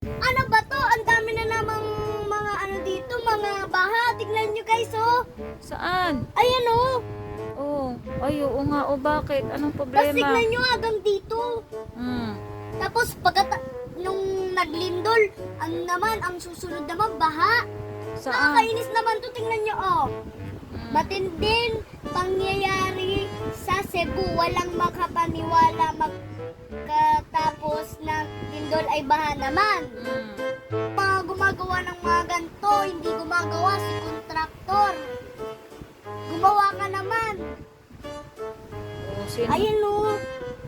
Ano ba to? Ang dami na namang mga ano dito, mga baha. Tignan nyo guys, oh. Saan? Ayan, oh. Oh, ay, oo nga. O bakit? Anong Tapos problema? tignan nyo hanggang dito. Hmm. Tapos nung naglindol, ang susunod naman, baha. Saan? Nakakainis naman to, tingnan nyo, oh. Hmm. Matinding pangyayari sa Cebu. Walang makapaniwala magkatapos ng lindol ay baha naman. Hmm. Mga gumagawa ng mga ganito, hindi gumagawa si kontraktor. Gumawa ka naman. Oh, sino? Ayun, oh.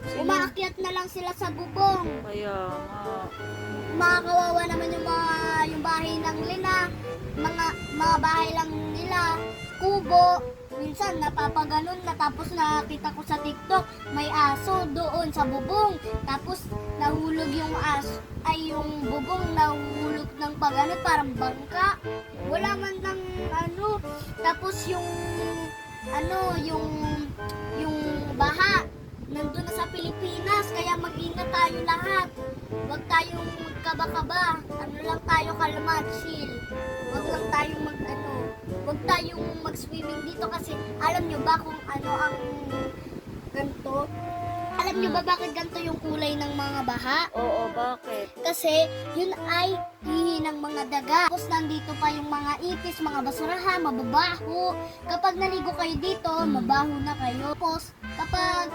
Sino? Umaakyat na lang sila sa bubong. Kaya nga. Makakawawa naman yung bahay lang nila, mga bahay lang nila, kubo. Minsan napapaganon na, tapos nakita ko sa TikTok may aso doon sa bubong, tapos nahulog yung aso, ay yung bubong nahulog ng paganon, parang bangka, wala man ng ano. Tapos yung baha nandun na sa Pilipinas, kaya mag-ingat tayo lahat. Huwag tayong magkaba-kaba. Ano lang tayo, kalma, chill. Huwag lang tayong huwag tayong mag-swimming dito kasi alam nyo ba kung ano ang ganito? Alam nyo ba bakit ganito yung kulay ng mga baha? Oo, bakit? Kasi yun ay hihi ng mga daga. Tapos nandito pa yung mga ipis, mga basurahan, mababaho. Kapag naligo kayo dito, mabaho na kayo. Tapos kapag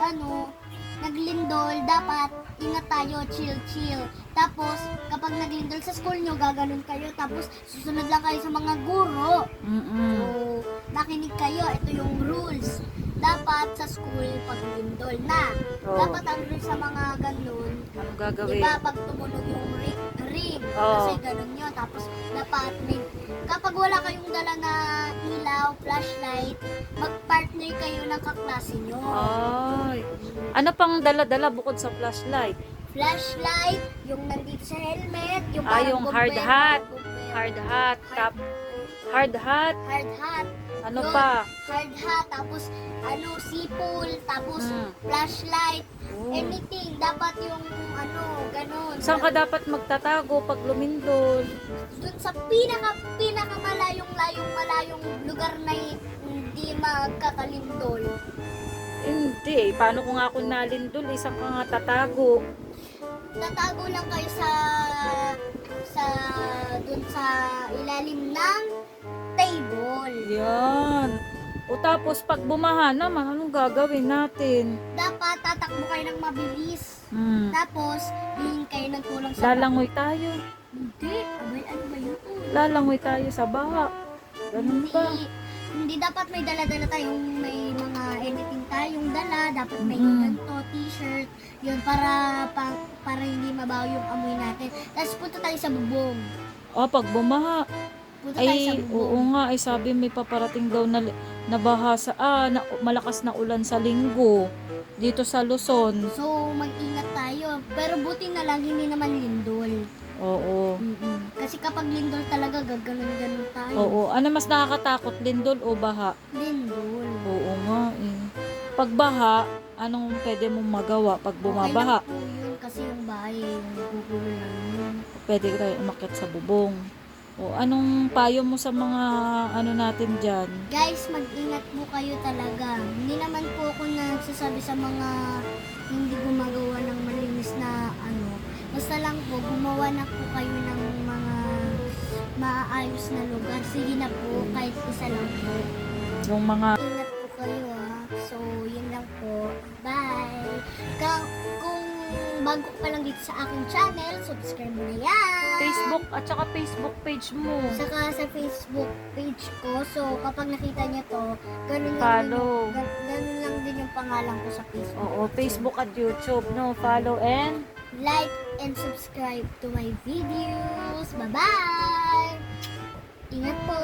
naglindol, dapat ingat tayo, chill. Tapos kapag naglindol sa school nyo, gaganon kayo. Tapos susunod lang kayo sa mga guro. So, nakinig kayo. Ito yung rules. Dapat sa school, pag lindol na. Oo. Dapat ang rules sa mga ganon, Anong gagawin? diba, pag tumunog yung ring, Oo. kasi ganun yun. Tapos, dapat kapag wala kayong dala na ilaw, flashlight, mag-partner kayo ng kaklase nyo. Ay. Ano pang dala-dala bukod sa flashlight? Flashlight, yung nandito sa helmet, yung Yung hard bumbero, hat. bumbero. Hard hat. Hard hat. Hard hat. Ano Yun, pa? Hard hat, tapos sipol, tapos flashlight, Oh. anything. Dapat yung ganun. Saan ka dapat magtatago pag lumindol? Doon sa malayong lugar na hindi magkakalindol. Hindi. Paano kung ako nalindol? Isang ka nga tatago. Tatago lang kayo doon sa ilalim ng table. Yan. O tapos pag bumaha naman, anong gagawin natin? Dapat tatakbo kayo ng mabilis. Tapos, hihingi kayo ng tulong sa Lalangoy tayo. Hindi. Abay, ano ba yun? Lalangoy tayo sa baha. Ganun ba? Hindi dapat may dala-dala tayong may mga anything tayong dala. Dapat may ganito, t-shirt. Yun, para hindi mabaho yung amoy natin. Tapos punta tayo sa bubong. Pag bumaha. Punta tayo sa Ay, bubong. oo nga. Ay, sabi may paparating daw na baha malakas na ulan sa linggo. Dito sa Luzon. So, mag-ingat tayo. Pero buti na lang, hindi naman lindol. Oo. Kasi kapag lindol talaga, gaganon-ganon tayo. Oo. Ano mas nakakatakot? Lindol o baha? Lindol. Oo nga eh. Pag baha, anong pwede mong magawa pag bumabaha? Okay lang po yun kasi yung bahay, yung gugulo lang yun. Pwede tayo umakyat sa bubong. O anong payo mo sa mga natin dyan? Guys, mag-ingat po kayo talaga. Hindi naman po ako nagsasabi sa mga hindi gumagawa ng malinis na Basta lang po, gumawa na po kayo ng mga maayos na lugar. Sige na po, kahit isa lang po. Yung mga Ingat po kayo So, yun lang po. Bye! Kung bago ka pa lang dito sa aking channel, subscribe mo na yan! Facebook at saka Facebook page mo. Saka sa Facebook page ko. So, kapag nakita niya to, Follow. ganun lang din yung pangalan ko sa Facebook. Oo, Facebook at YouTube, no? Follow and Like and subscribe to my videos. Bye-bye! Ingat po!